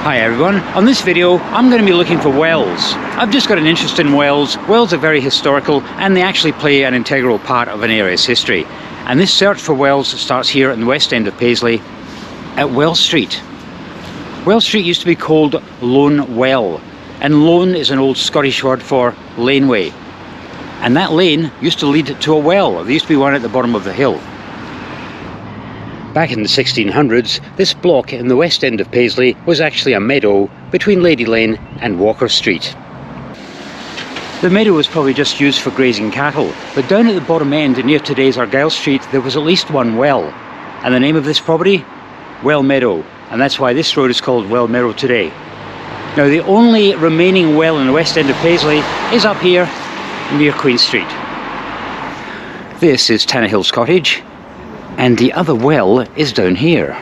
Hi everyone, on this video I'm going to be looking for wells. I've just got an interest in wells. Wells are very historical and they actually play an integral part of an area's history. And this search for wells starts here in the west end of Paisley at Wells Street. Wells Street used to be called Lone Well, and lone is an old Scottish word for laneway. And that lane used to lead to a well. There used to be one at the bottom of the hill. Back in the 1600s, this block in the west end of Paisley was actually a meadow between Lady Lane and Walker Street. The meadow was probably just used for grazing cattle, but down at the bottom end near today's Argyle Street there was at least one well. And the name of this property? Well Meadow, and that's why this road is called Well Meadow today. Now the only remaining well in the west end of Paisley is up here near Queen Street. This is Tannahill's cottage. And the other well is down here.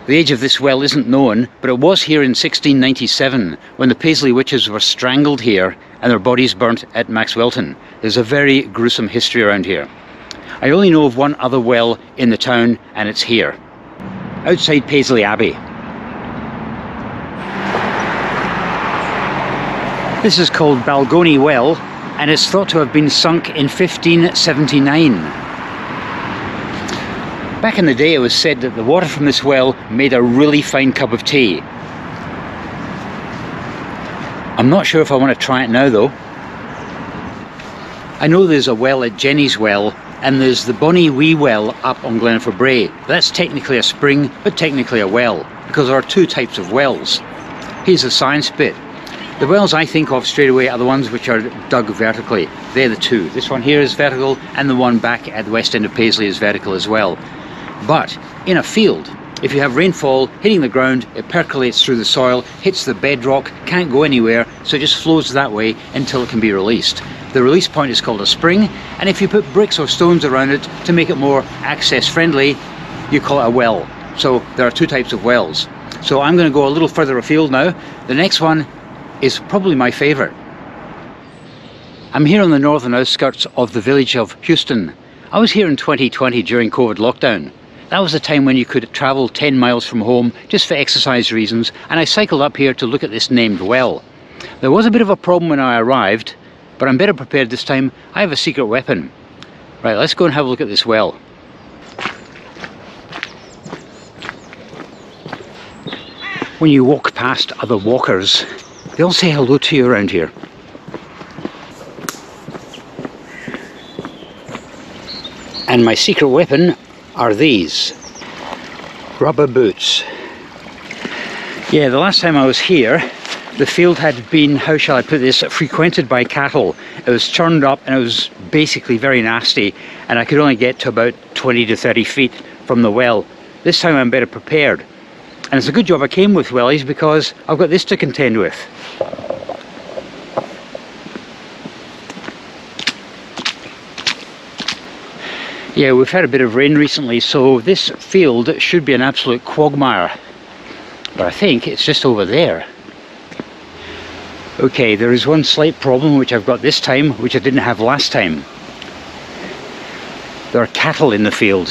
The age of this well isn't known, but it was here in 1697 when the Paisley witches were strangled here and their bodies burnt at Maxwelton. There's a very gruesome history around here. I only know of one other well in the town, and it's here, outside Paisley Abbey. This is called Balgony Well, and it's thought to have been sunk in 1579. Back in the day it was said that the water from this well made a really fine cup of tea. I'm not sure if I want to try it now though. I know there's a well at Jenny's Well, and there's the Bonnie Wee Well up on Glenford Bray. That's technically a spring, but technically a well, because there are two types of wells. Here's the science bit. The wells I think of straight away are the ones which are dug vertically. They're the two. This one here is vertical, and the one back at the west end of Paisley is vertical as well. But in a field, if you have rainfall hitting the ground, it percolates through the soil, hits the bedrock, can't go anywhere, so it just flows that way until it can be released. The release point is called a spring, and if you put bricks or stones around it to make it more access friendly, you call it a well. So there are two types of wells. So I'm going to go a little further afield now. The next one is probably my favourite. I'm here on the northern outskirts of the village of Houston. I was here in 2020 during COVID lockdown. That was the time when you could travel 10 miles from home just for exercise reasons, and I cycled up here to look at this named well. There was a bit of a problem when I arrived, but I'm better prepared this time. I have a secret weapon. Right, let's go and have a look at this well. When you walk past other walkers, they all say hello to you around here. And my secret weapon are these rubber boots. Yeah, the last time I was here, the field had been, how shall I put this, frequented by cattle. It was churned up and it was basically very nasty, and I could only get to about 20 to 30 feet from the well. This time I'm better prepared. And it's a good job I came with wellies, because I've got this to contend with. Yeah, we've had a bit of rain recently, so this field should be an absolute quagmire. But I think it's just over there. Okay, there is one slight problem which I've got this time, which I didn't have last time. There are cattle in the field.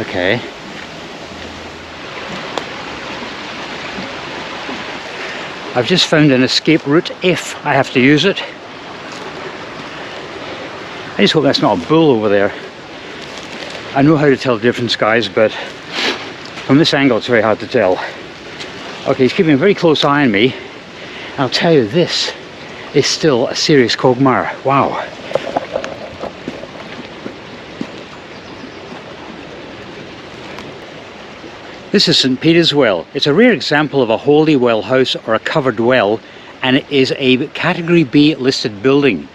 Okay. I've just found an escape route if I have to use it. I just hope that's not a bull over there. I know how to tell the difference, guys, but from this angle it's very hard to tell. Okay, he's keeping a very close eye on me. I'll tell you, this is still a serious quagmire. Wow. This is St. Peter's Well. It's a rare example of a holy well house or a covered well, and it is a Category B listed building.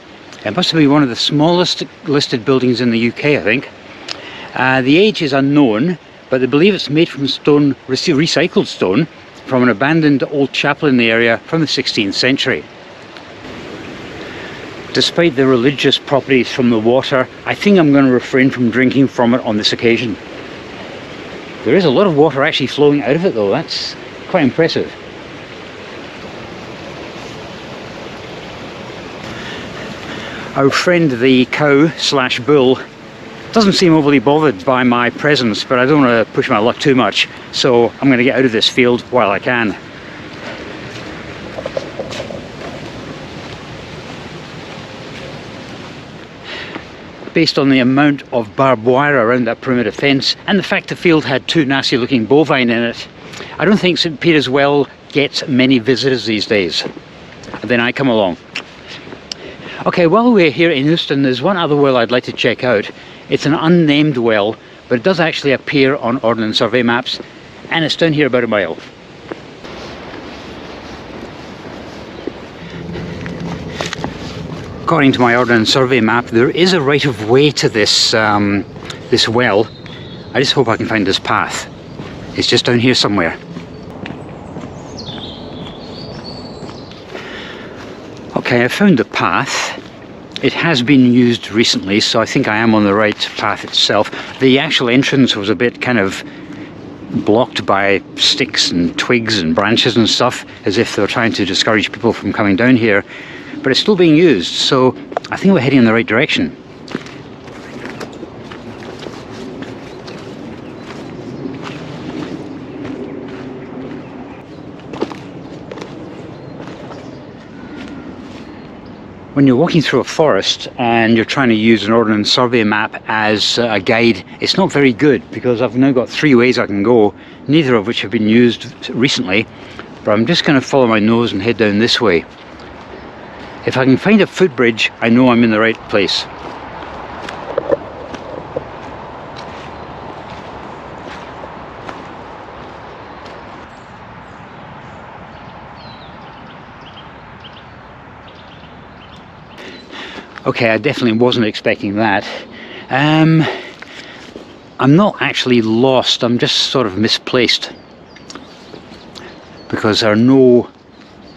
It must be one of the smallest listed buildings in the UK, I think. The age is unknown, but they believe it's made from stone, recycled stone, from an abandoned old chapel in the area from the 16th century. Despite the religious properties from the water, I think I'm going to refrain from drinking from it on this occasion. There is a lot of water actually flowing out of it though. That's quite impressive. Our friend the cow slash bull doesn't seem overly bothered by my presence, but I don't want to push my luck too much, so I'm going to get out of this field while I can. Based on the amount of barbed wire around that perimeter fence and the fact the field had two nasty looking bovine in it, I don't think St Peter's Well gets many visitors these days. And then I come along. Okay, while we're here in Houston, there's one other well I'd like to check out. It's an unnamed well, but it does actually appear on Ordnance Survey maps, and it's down here about a mile. According to my Ordnance Survey map, there is a right of way to this this well. I just hope I can find this path. It's just down here somewhere. Okay, I found the path. It has been used recently, so I think I am on the right path itself. The actual entrance was a bit kind of blocked by sticks and twigs and branches and stuff, as if they were trying to discourage people from coming down here. But it's still being used, so I think we're heading in the right direction. When you're walking through a forest and you're trying to use an Ordnance Survey map as a guide, it's not very good, because I've now got three ways I can go, neither of which have been used recently, but I'm just going to follow my nose and head down this way. If I can find a footbridge, I know I'm in the right place. Okay, I definitely wasn't expecting that. I'm not actually lost, I'm just sort of misplaced, because there are no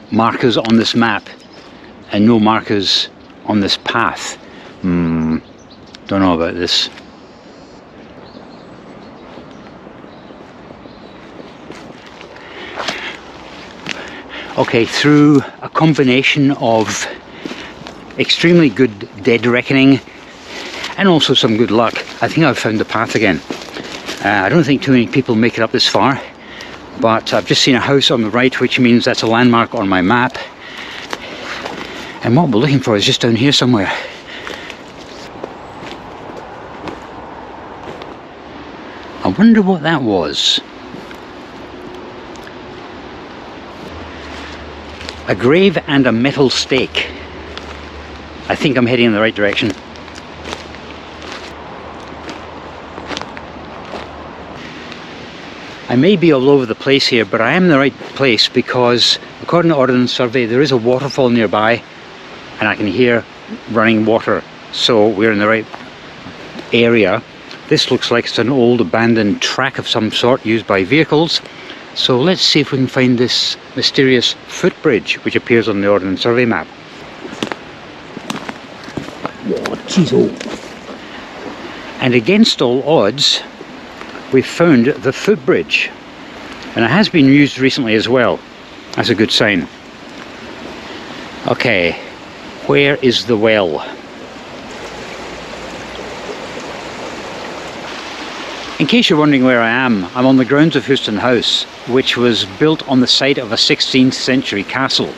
markers on this map and no markers on this path. Don't know about this. Okay, through a combination of extremely good dead reckoning and also some good luck, I think I've found the path again. I don't think too many people make it up this far, but I've just seen a house on the right, which means that's a landmark on my map. And what we're looking for is just down here somewhere. I wonder what that was. A grave and a metal stake. I think I'm heading in the right direction. I may be all over the place here, but I am in the right place because, according to Ordnance Survey, there is a waterfall nearby and I can hear running water, so we're in the right area. This looks like it's an old abandoned track of some sort used by vehicles, so let's see if we can find this mysterious footbridge which appears on the Ordnance Survey map. And against all odds, we've found the footbridge, and it has been used recently as well. That's a good sign. Okay, where is the well? In case you're wondering where I am, I'm on the grounds of Houston House, which was built on the site of a 16th century castle.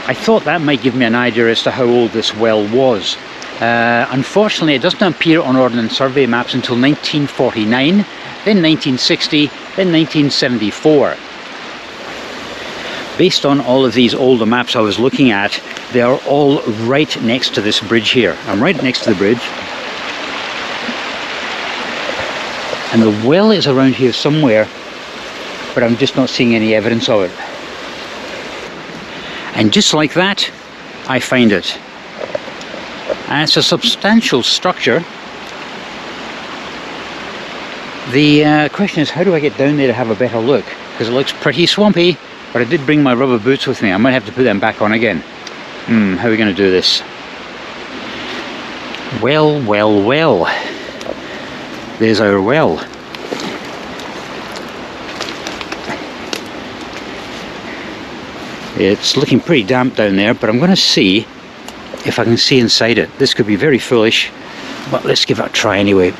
I thought that might give me an idea as to how old this well was. Unfortunately, it doesn't appear on Ordnance Survey maps until 1949, then 1960, then 1974. Based on all of these older maps I was looking at, they are all right next to this bridge here. I'm right next to the bridge. And the well is around here somewhere, but I'm just not seeing any evidence of it. And just like that, I find it. And it's a substantial structure. The question is, how do I get down there to have a better look? Because it looks pretty swampy, but I did bring my rubber boots with me. I might have to put them back on again. How are we going to do this? Well, well, well. There's our well. It's looking pretty damp down there, but I'm going to see if I can see inside it. This could be very foolish, but let's give it a try anyway.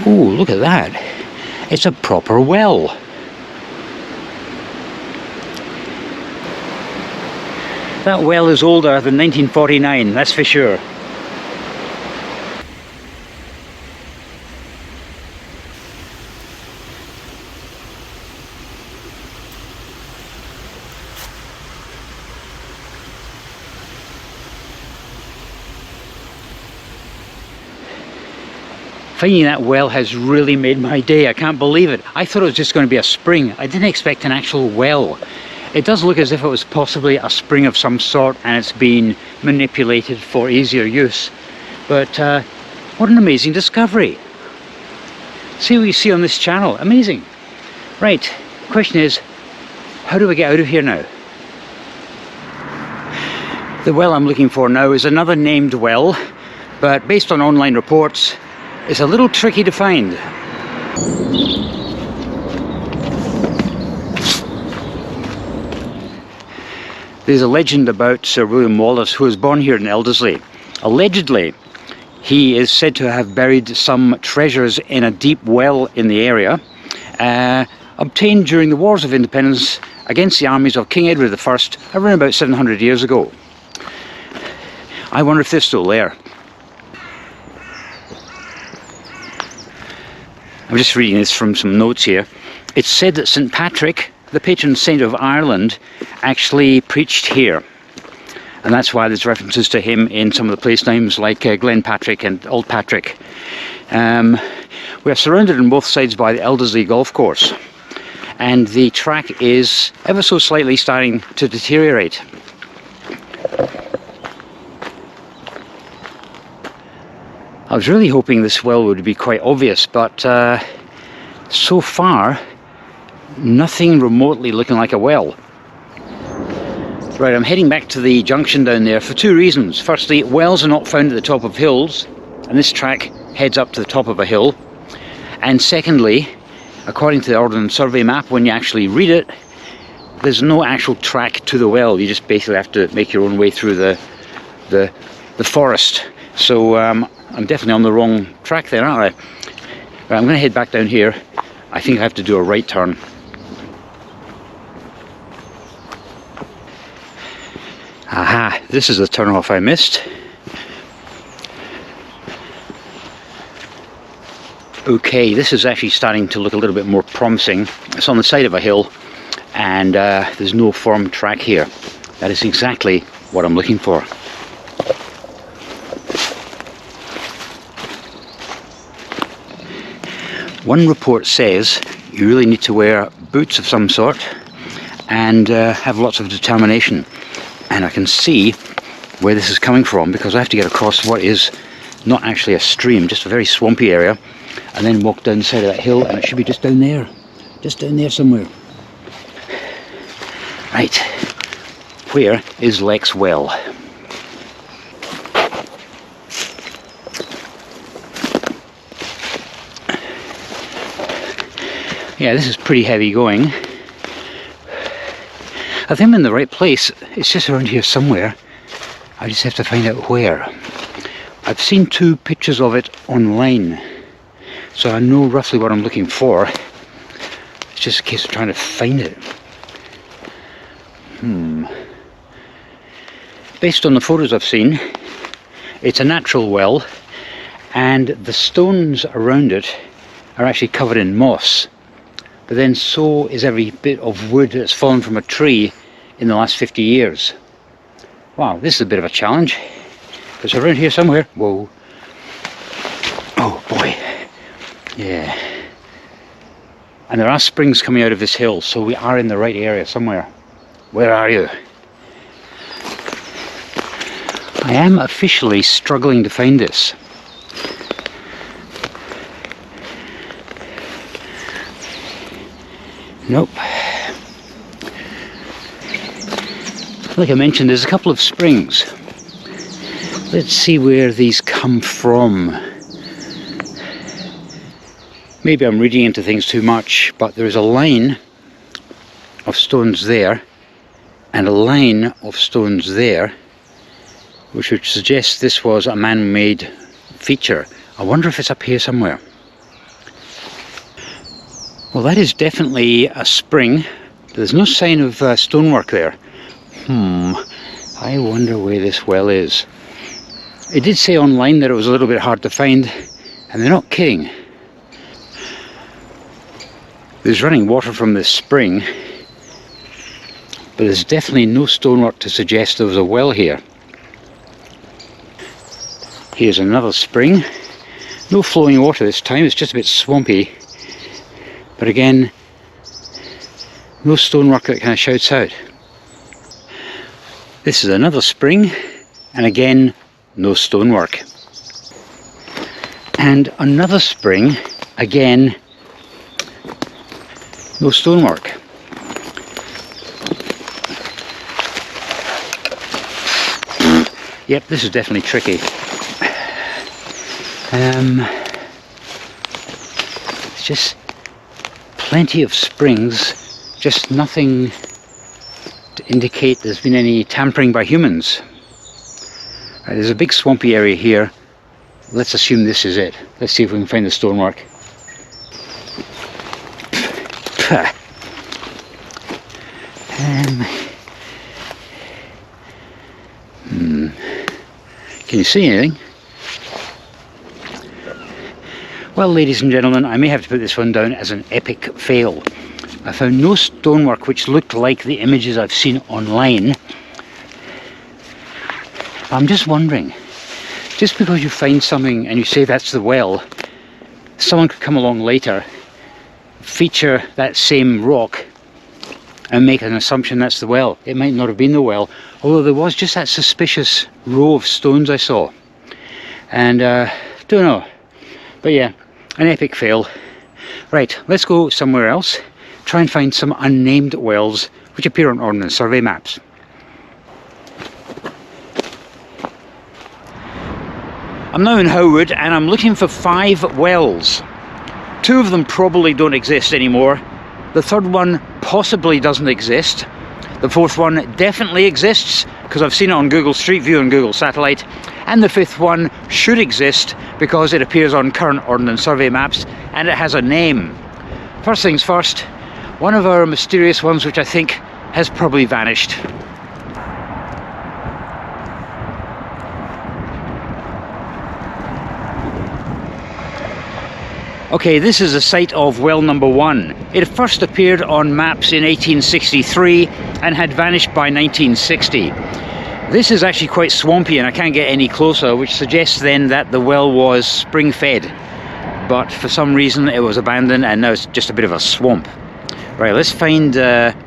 Oh, look at that. It's a proper well. That well is older than 1949, that's for sure. Finding that well has really made my day. I can't believe it. I thought it was just going to be a spring. I didn't expect an actual well. It does look as if it was possibly a spring of some sort and it's been manipulated for easier use. But what an amazing discovery. See what you see on this channel. Amazing. Right, question is, how do I get out of here now? The well I'm looking for now is another named well, but based on online reports, it's a little tricky to find. There's a legend about Sir William Wallace, who was born here in Elderslie. Allegedly, he is said to have buried some treasures in a deep well in the area, obtained during the Wars of Independence against the armies of King Edward I around about 700 years ago. I wonder if they're still there. I'm just reading this from some notes here. It's said that St. Patrick, the patron saint of Ireland, actually preached here. And that's why there's references to him in some of the place names like Glen Patrick and Old Patrick. We are surrounded on both sides by the Elderslie golf course. And the track is ever so slightly starting to deteriorate. I was really hoping this well would be quite obvious, but so far, nothing remotely looking like a well. Right, I'm heading back to the junction down there for two reasons. Firstly, wells are not found at the top of hills, and this track heads up to the top of a hill. And secondly, according to the Ordnance Survey map, when you actually read it, there's no actual track to the well. You just basically have to make your own way through the forest. So I'm definitely on the wrong track there, aren't I? Right, I'm going to head back down here. I think I have to do a right turn. Aha, this is the turn-off I missed. Okay, this is actually starting to look a little bit more promising. It's on the side of a hill, and there's no formed track here. That is exactly what I'm looking for. One report says you really need to wear boots of some sort and have lots of determination. And I can see where this is coming from because I have to get across what is not actually a stream, just a very swampy area, and then walk down the side of that hill, and it should be just down there somewhere. Right, where is Lex Well? Yeah, this is pretty heavy going. I think I'm in the right place. It's just around here somewhere. I just have to find out where. I've seen two pictures of it online, so I know roughly what I'm looking for. It's just a case of trying to find it. Based on the photos I've seen, it's a natural well, and the stones around it are actually covered in moss. But then so is every bit of wood that's fallen from a tree in the last 50 years. Wow, this is a bit of a challenge. It's around here somewhere. Whoa. Oh boy. Yeah. And there are springs coming out of this hill, so we are in the right area somewhere. Where are you? I am officially struggling to find this. Nope. Like I mentioned, there's a couple of springs. Let's see where these come from. Maybe I'm reading into things too much, but there's a line of stones there and a line of stones there, which would suggest this was a man-made feature. I wonder if it's up here somewhere. Well, that is definitely a spring. There's no sign of stonework there. I wonder where this well is. It did say online that it was a little bit hard to find, and they're not kidding. There's running water from this spring, but there's definitely no stonework to suggest there was a well here. Here's another spring. No flowing water this time, it's just a bit swampy. But again, no stonework that kind of shouts out. This is another spring, and again, no stonework. And another spring, again, no stonework. Yep, this is definitely tricky. It's just plenty of springs, just nothing to indicate there's been any tampering by humans. Right, there's a big swampy area here. Let's assume this is it. Let's see if we can find the stonework. Can you see anything? Well, ladies and gentlemen, I may have to put this one down as an epic fail. I found no stonework which looked like the images I've seen online. I'm just wondering, just because you find something and you say that's the well, someone could come along later, feature that same rock and make an assumption that's the well. It might not have been the well, although there was just that suspicious row of stones I saw. And don't know, but yeah, an epic fail. Right, let's go somewhere else, try and find some unnamed wells which appear on Ordnance Survey maps. I'm now in Howwood and I'm looking for 5 wells. 2 of them probably don't exist anymore. The third one possibly doesn't exist. The 4th one definitely exists because I've seen it on Google Street View and Google Satellite. And the 5th one should exist because it appears on current Ordnance Survey maps and it has a name. First things first, one of our mysterious ones which I think has probably vanished. Okay, this is the site of well number 1. It first appeared on maps in 1863 and had vanished by 1960. This is actually quite swampy and I can't get any closer, which suggests then that the well was spring fed. But for some reason it was abandoned and now it's just a bit of a swamp. Right, let's find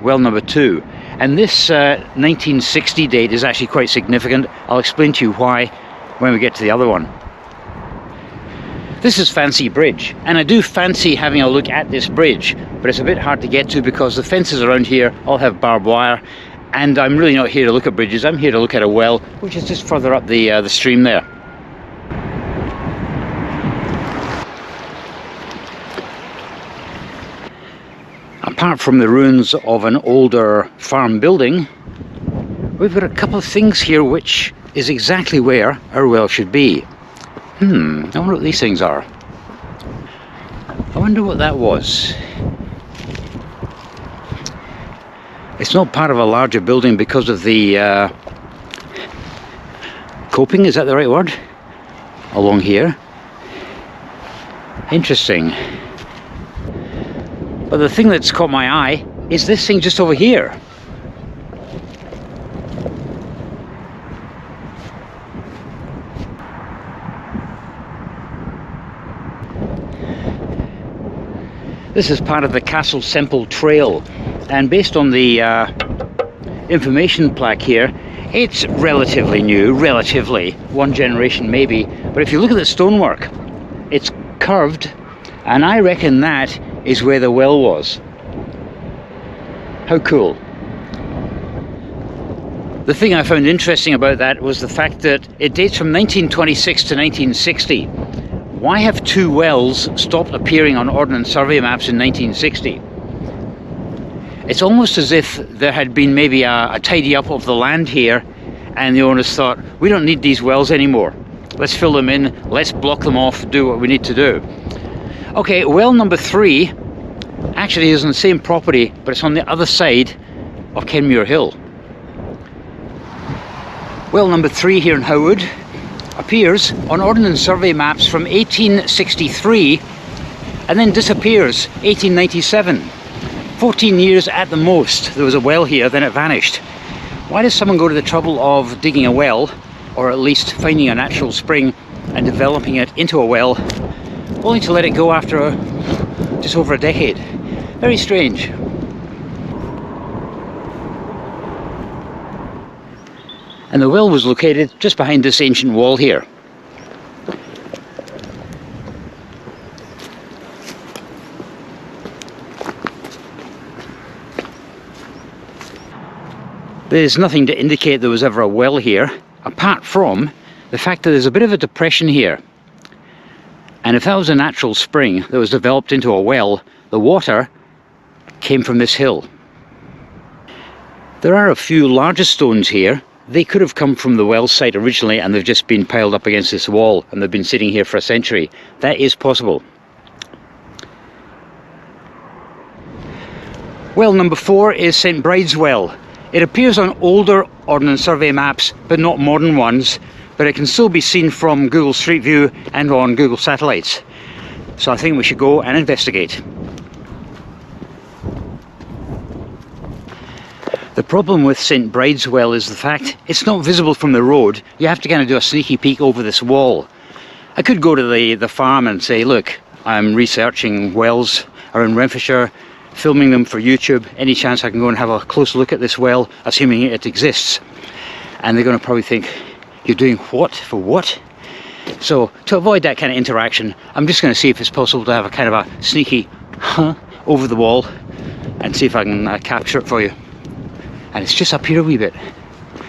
well number 2. And this 1960 date is actually quite significant. I'll explain to you why when we get to the other one. This is Fancy Bridge, and I do fancy having a look at this bridge, but it's a bit hard to get to because the fences around here all have barbed wire, and I'm really not here to look at bridges, I'm here to look at a well, which is just further up the stream there. Apart from the ruins of an older farm building, we've got a couple of things here which is exactly where our well should be. I wonder what these things are. I wonder what that was. It's not part of a larger building because of the coping, is that the right word? Along here. Interesting. But the thing that's caught my eye is this thing just over here. This is part of the Castle Semple Trail, and based on the information plaque here, it's relatively new, relatively, 1 generation maybe, but if you look at the stonework, it's curved, and I reckon that is where the well was. How cool. The thing I found interesting about that was the fact that it dates from 1926 to 1960. Why have 2 wells stopped appearing on Ordnance Survey maps in 1960? It's almost as if there had been maybe a tidy up of the land here, and the owners thought, we don't need these wells anymore. Let's fill them in, let's block them off, do what we need to do. Okay, well number 3 actually is on the same property, but it's on the other side of Kenmure Hill. Well number 3 here in Howwood appears on Ordnance Survey maps from 1863 and then disappears 1897. 14 years at the most there was a well here, then it vanished. Why does someone go to the trouble of digging a well, or at least finding a natural spring and developing it into a well, only to let it go after just over a decade? Very strange. And the well was located just behind this ancient wall here. There's nothing to indicate there was ever a well here, apart from the fact that there's a bit of a depression here. And if that was a natural spring that was developed into a well, the water came from this hill. There are a few larger stones here. They could have come from the well site originally, and they've just been piled up against this wall, and they've been sitting here for a century. That is possible. Well number 4 is St Bride's Well. It appears on older Ordnance Survey maps, but not modern ones, but it can still be seen from Google Street View and on Google satellites. So I think we should go and investigate. The problem with St Bride's Well is the fact it's not visible from the road. You have to kind of do a sneaky peek over this wall. I could go to the farm and say, look, I'm researching wells around Renfrewshire, filming them for YouTube. Any chance I can go and have a close look at this well, assuming it exists? And they're going to probably think, you're doing what? For what? So to avoid that kind of interaction, I'm just going to see if it's possible to have a kind of a sneaky over the wall and see if I can capture it for you. And it's just up here a wee bit.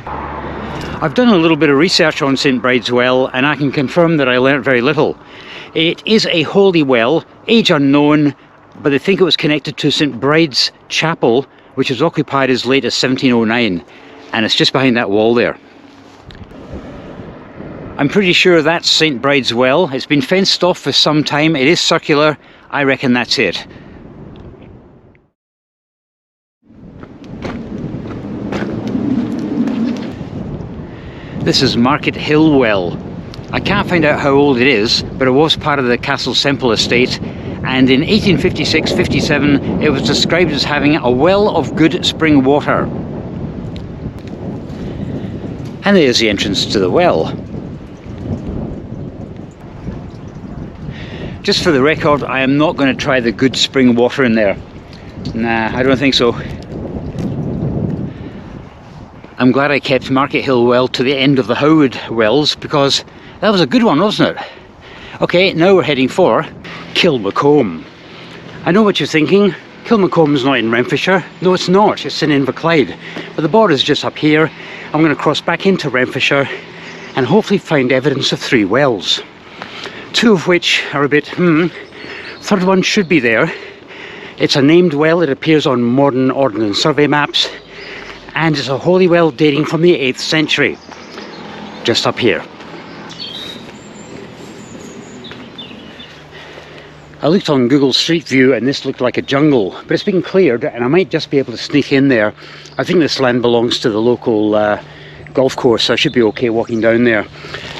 I've done a little bit of research on St Bride's Well, and I can confirm that I learnt very little. It is a holy well, age unknown, but they think it was connected to St Bride's Chapel, which was occupied as late as 1709, and it's just behind that wall there. I'm pretty sure that's St Bride's Well. It's been fenced off for some time. It is circular. I reckon that's it. This is Market Hill Well. I can't find out how old it is, but it was part of the Castle Semple estate, and in 1856-57 it was described as having a well of good spring water. And there's the entrance to the well. Just for the record, I am not going to try the good spring water in there. Nah, I don't think so. I'm glad I kept Market Hill Well to the end of the Howwood wells, because that was a good one, wasn't it? Okay, now we're heading for Kilmacolm. I know what you're thinking. Kilmacolm's not in Renfrewshire. No, it's not. It's in Inverclyde. But the border's just up here. I'm going to cross back into Renfrewshire and hopefully find evidence of 3 wells. 2 of which are a bit, Third one should be there. It's a named well. It appears on modern Ordnance Survey maps. And it's a holy well dating from the 8th century. Just up here. I looked on Google Street View and this looked like a jungle, but it's been cleared and I might just be able to sneak in there. I think this land belongs to the local golf course, so I should be okay walking down there.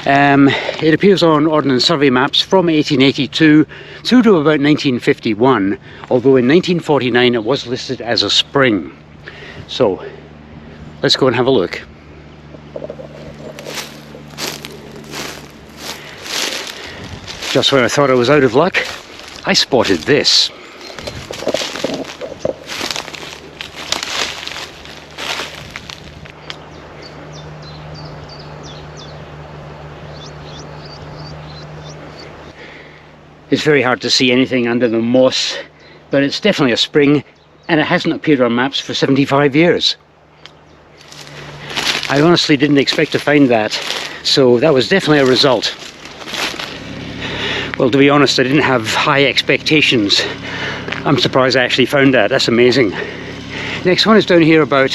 It appears on Ordnance Survey maps from 1882 through to about 1951, although in 1949 it was listed as a spring. So let's go and have a look. Just when I thought I was out of luck, I spotted this. It's very hard to see anything under the moss, but it's definitely a spring, and it hasn't appeared on maps for 75 years. I honestly didn't expect to find that, so that was definitely a result. Well, to be honest, I didn't have high expectations. I'm surprised I actually found that. That's amazing. Next one is down here about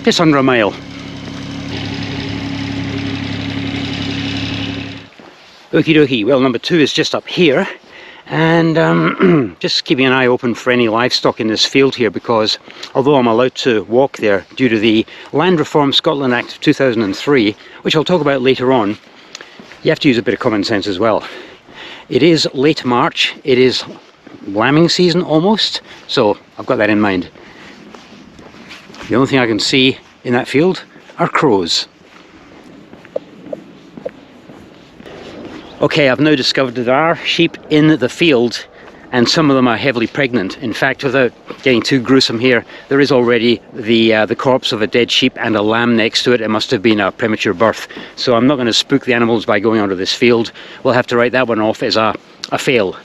just under a mile. Okie dokie, well, number 2 is just up here, and just keeping an eye open for any livestock in this field here, because although I'm allowed to walk there due to the Land Reform Scotland Act of 2003, which I'll talk about later on, you have to use a bit of common sense as well. It is late March, it is lambing season almost, so I've got that in mind. The only thing I can see in that field are crows. Okay, I've now discovered that there are sheep in the field, and some of them are heavily pregnant. In fact, without getting too gruesome here, there is already the corpse of a dead sheep and a lamb next to it. It must have been a premature birth. So I'm not going to spook the animals by going onto this field. We'll have to write that one off as a fail.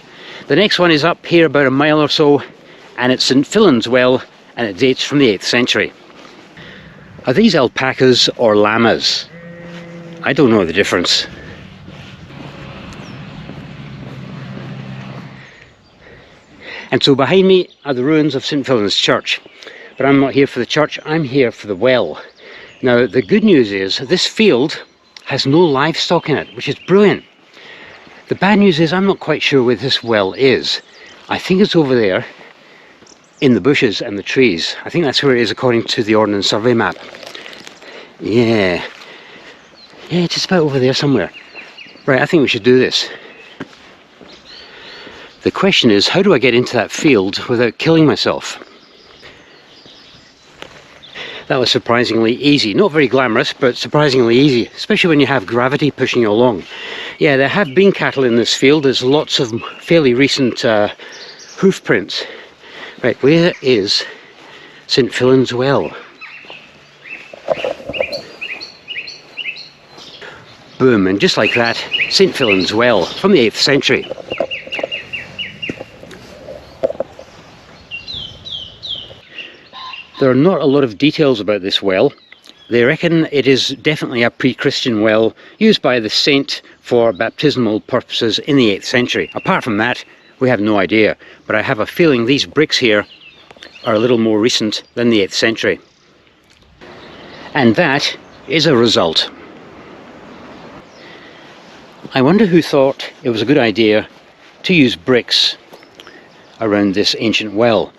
The next one is up here about a mile or so, and it's St. Fillan's Well, and it dates from the 8th century. Are these alpacas or llamas? I don't know the difference. And so behind me are the ruins of St. Fillan's Church. But I'm not here for the church, I'm here for the well. Now, the good news is this field has no livestock in it, which is brilliant. The bad news is I'm not quite sure where this well is. I think it's over there in the bushes and the trees. I think that's where it is according to the Ordnance Survey map. Yeah, just about over there somewhere. Right, I think we should do this. The question is, how do I get into that field without killing myself? That was surprisingly easy. Not very glamorous, but surprisingly easy, especially when you have gravity pushing you along. Yeah, there have been cattle in this field. There's lots of fairly recent hoof prints. Right, where is St. Fillan's Well? Boom, and just like that, St. Fillan's Well from the 8th century. There are not a lot of details about this well. They reckon it is definitely a pre-Christian well used by the saint for baptismal purposes in the 8th century. Apart from that, we have no idea, but I have a feeling these bricks here are a little more recent than the 8th century. And that is a result. I wonder who thought it was a good idea to use bricks around this ancient well.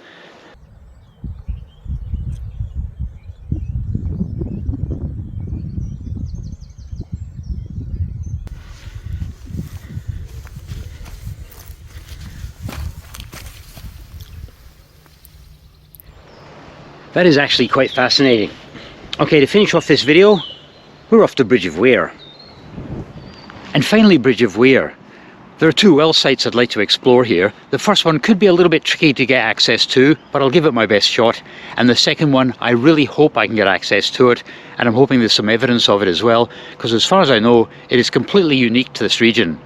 That is actually quite fascinating. Okay, to finish off this video, we're off to Bridge of Weir. And finally, Bridge of Weir. There are 2 well sites I'd like to explore here. The first one could be a little bit tricky to get access to, but I'll give it my best shot. And the second one, I really hope I can get access to it, and I'm hoping there's some evidence of it as well, because as far as I know, it is completely unique to this region.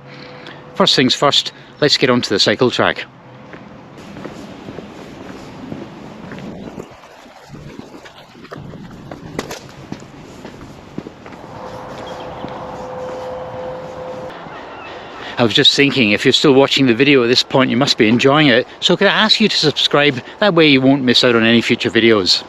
First things first, let's get onto the cycle track. I was just thinking, if you're still watching the video at this point, you must be enjoying it. So could I ask you to subscribe? That way you won't miss out on any future videos.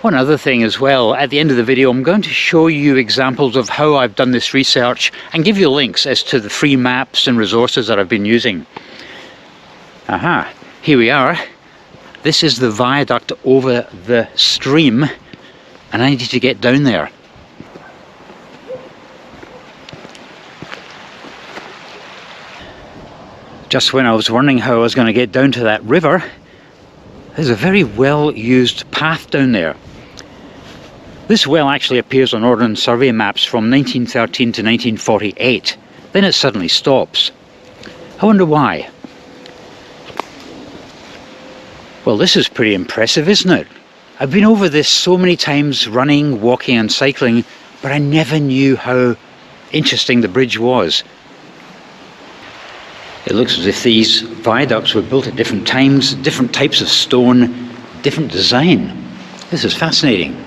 One other thing as well, at the end of the video, I'm going to show you examples of how I've done this research and give you links as to the free maps and resources that I've been using. Aha, here we are. This is the viaduct over the stream, and I need to get down there. Just when I was wondering how I was going to get down to that river, there's a very well used path down there. This well actually appears on Ordnance Survey maps from 1913 to 1948. Then it suddenly stops. I wonder why. Well, this is pretty impressive, isn't it? I've been over this so many times running, walking and cycling, but I never knew how interesting the bridge was. It looks as if these viaducts were built at different times, different types of stone, different design. This is fascinating.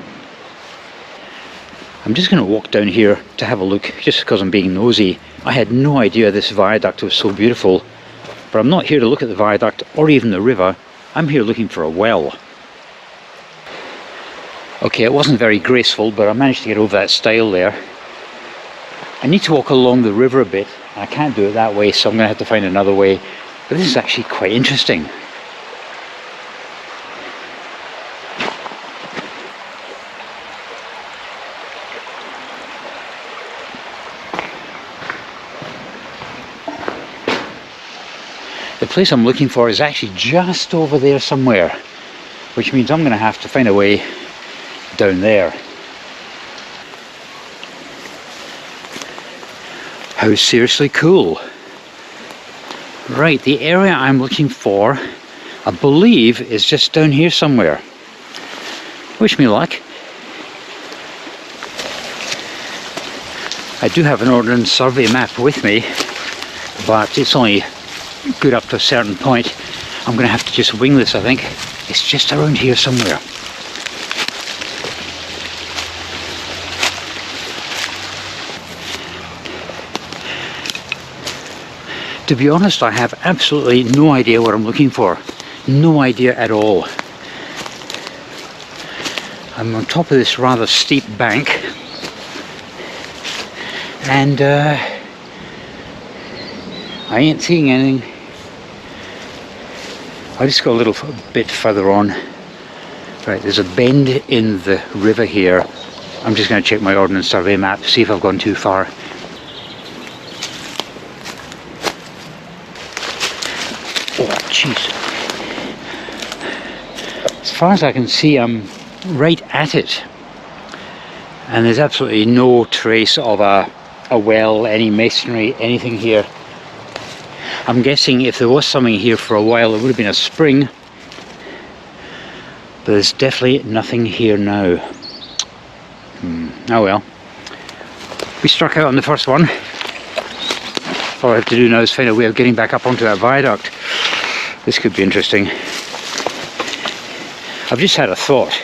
I'm just going to walk down here to have a look, just because I'm being nosy. I had no idea this viaduct was so beautiful. But I'm not here to look at the viaduct or even the river. I'm here looking for a well. Okay, it wasn't very graceful, but I managed to get over that stile there. I need to walk along the river a bit. I can't do it that way, so I'm going to have to find another way. But this is actually quite interesting. The place I'm looking for is actually just over there somewhere, which means I'm going to have to find a way down there. How seriously cool. Right, the area I'm looking for, I believe, is just down here somewhere. Wish me luck. I do have an Ordnance Survey map with me, but it's only good up to a certain point. I'm going to have to just wing this, I think. It's just around here somewhere. To be honest, I have absolutely no idea what I'm looking for. No idea at all. I'm on top of this rather steep bank, and I ain't seeing anything. I'll just go a little bit further on. Right, there's a bend in the river here. I'm just going to check my Ordnance Survey map, see if I've gone too far. Oh, jeez. As far as I can see, I'm right at it. And there's absolutely no trace of a well, any masonry, anything here. I'm guessing if there was something here for a while, it would have been a spring. But there's definitely nothing here now. Oh well. We struck out on the first one. All I have to do now is find a way of getting back up onto that viaduct. This could be interesting. I've just had a thought.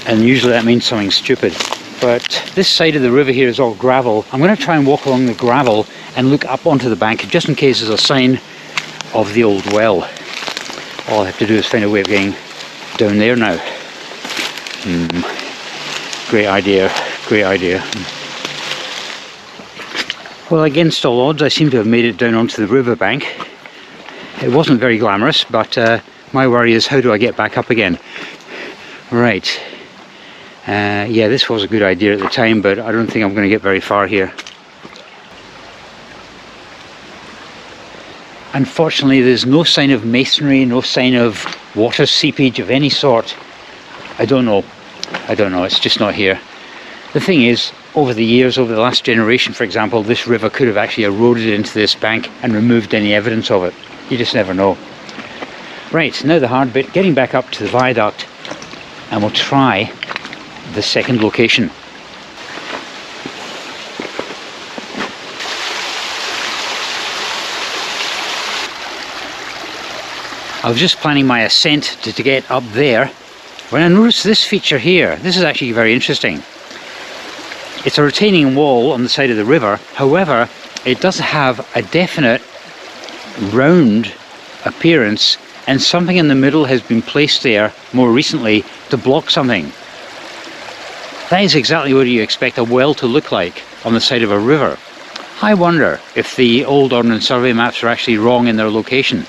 And usually that means something stupid. But this side of the river here is all gravel. I'm going to try and walk along the gravel and look up onto the bank just in case there's a sign of the old well. All I have to do is find a way of getting down there now. Great idea, great idea. Well, against all odds, I seem to have made it down onto the riverbank. It wasn't very glamorous, but my worry is how do I get back up again? Right. Yeah, this was a good idea at the time, but I don't think I'm going to get very far here. Unfortunately, there's no sign of masonry, no sign of water seepage of any sort. I don't know, it's just not here. The thing is, over the years, over the last generation, for example, this river could have actually eroded into this bank and removed any evidence of it. You just never know. Right, now the hard bit, getting back up to the viaduct, and we'll try the second location. I was just planning my ascent to get up there when I noticed this feature here. This is actually very interesting. It's a retaining wall on the side of the river. However, it does have a definite round appearance, and something in the middle has been placed there more recently to block something. That is exactly what you expect a well to look like on the side of a river. I wonder if the old Ordnance Survey maps are actually wrong in their location.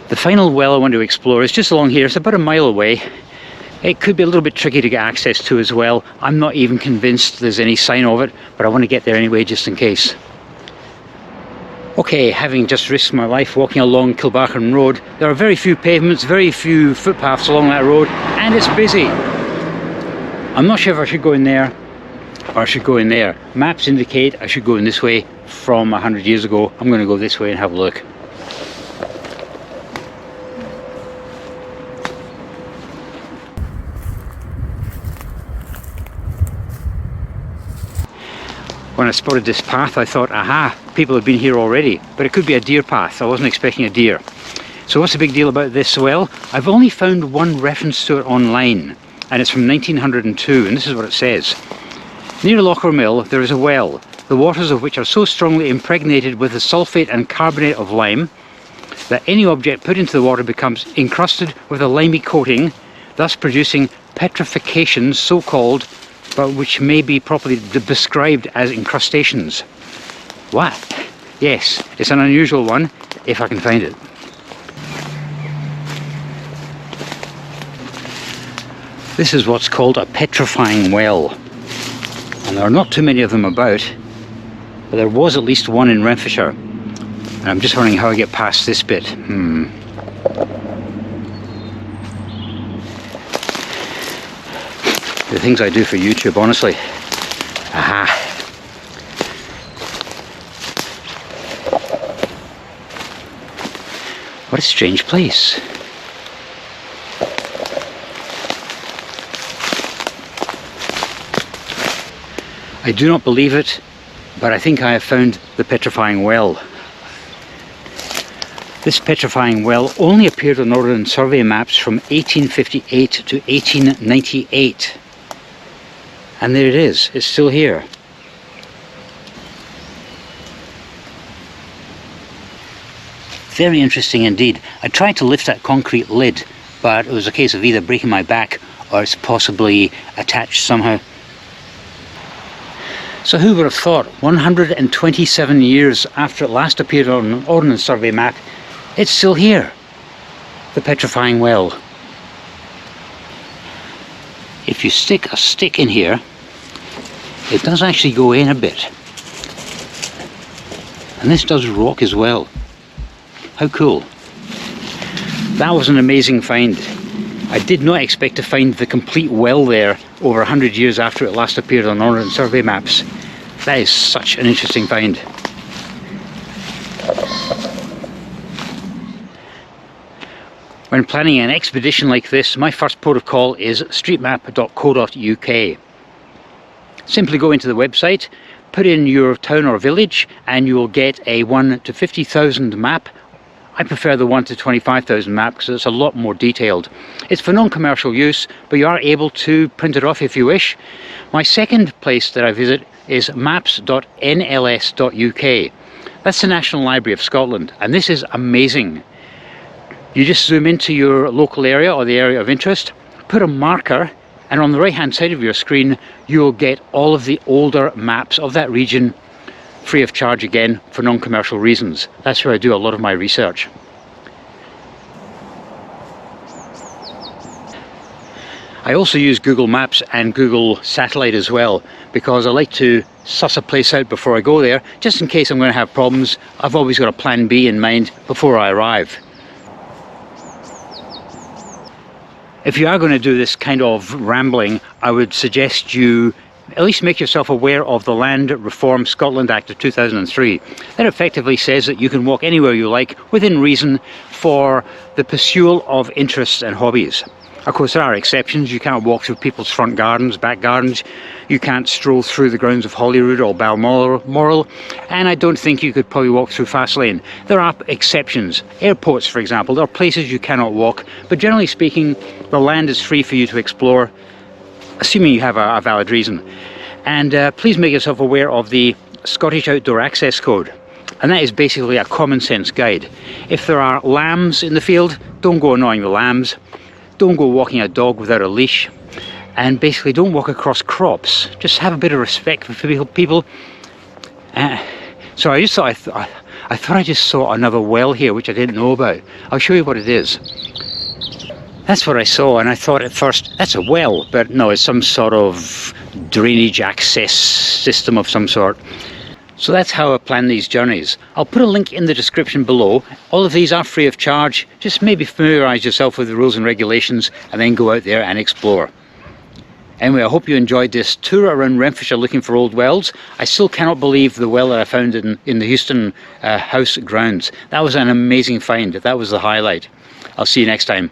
The final well I want to explore is just along here. It's about a mile away. It could be a little bit tricky to get access to as well. I'm not even convinced there's any sign of it, but I want to get there anyway just in case. Okay, having just risked my life walking along Kilmacolm Road, there are very few pavements, very few footpaths along that road, and it's busy. I'm not sure if I should go in there or I should go in there. Maps indicate I should go in this way from 100 years ago. I'm going to go this way and have a look. When I spotted this path, I thought, aha, people have been here already, but it could be a deer path. I wasn't expecting a deer. So what's the big deal about this well? I've only found one reference to it online, and it's from 1902, and this is what it says. Near Locher Mill there is a well, the waters of which are so strongly impregnated with the sulphate and carbonate of lime that any object put into the water becomes encrusted with a limey coating, thus producing petrifications, so called, but which may be properly described as incrustations. What? Yes, it's an unusual one, if I can find it. This is what's called a petrifying well, and there are not too many of them about, but there was at least one in Renfrewshire, and I'm just wondering how I get past this bit. The things I do for YouTube, honestly. Aha! What a strange place. I do not believe it, but I think I have found the petrifying well. This petrifying well only appeared on Ordnance Survey maps from 1858 to 1898. And there it is, it's still here. Very interesting indeed. I tried to lift that concrete lid, but it was a case of either breaking my back or it's possibly attached somehow. So who would have thought, 127 years after it last appeared on an Ordnance Survey map, it's still here, the petrifying well. If you stick a stick in here, it does actually go in a bit. And this does rock as well. How cool. That was an amazing find. I did not expect to find the complete well there over 100 years after it last appeared on Ordnance Survey maps. That is such an interesting find. When planning an expedition like this, my first protocol is streetmap.co.uk. Simply go into the website, put in your town or village, and you will get a 1 to 50,000 map. I prefer the 1 to 25,000 map because it's a lot more detailed. It's for non-commercial use, but you are able to print it off if you wish. My second place that I visit is maps.nls.uk. That's the National Library of Scotland, and this is amazing. You just zoom into your local area or the area of interest, put a marker, and on the right hand side of your screen you'll get all of the older maps of that region free of charge again for non-commercial reasons. That's where I do a lot of my research. I also use Google Maps and Google Satellite as well because I like to suss a place out before I go there, just in case I'm going to have problems. I've always got a plan B in mind before I arrive. If you are going to do this kind of rambling, I would suggest you at least make yourself aware of the Land Reform Scotland Act of 2003. That effectively says that you can walk anywhere you like within reason for the pursuit of interests and hobbies. Of course, there are exceptions. You can't walk through people's front gardens, back gardens. You can't stroll through the grounds of Holyrood or Balmoral, and I don't think you could probably walk through Fastlane. There are exceptions. Airports, for example, there are places you cannot walk, but generally speaking, the land is free for you to explore, assuming you have a valid reason. And please make yourself aware of the Scottish Outdoor Access Code. And that is basically a common sense guide. If there are lambs in the field, don't go annoying the lambs. Don't go walking a dog without a leash. And basically don't walk across crops. Just have a bit of respect for people. So I thought I just saw another well here which I didn't know about. I'll show you what it is. That's what I saw, and I thought at first, that's a well, but no, it's some sort of drainage access system of some sort. So that's how I plan these journeys. I'll put a link in the description below. All of these are free of charge. Just maybe familiarise yourself with the rules and regulations and then go out there and explore. Anyway, I hope you enjoyed this tour around Renfrewshire looking for old wells. I still cannot believe the well that I found in the Houston house grounds. That was an amazing find. That was the highlight. I'll see you next time.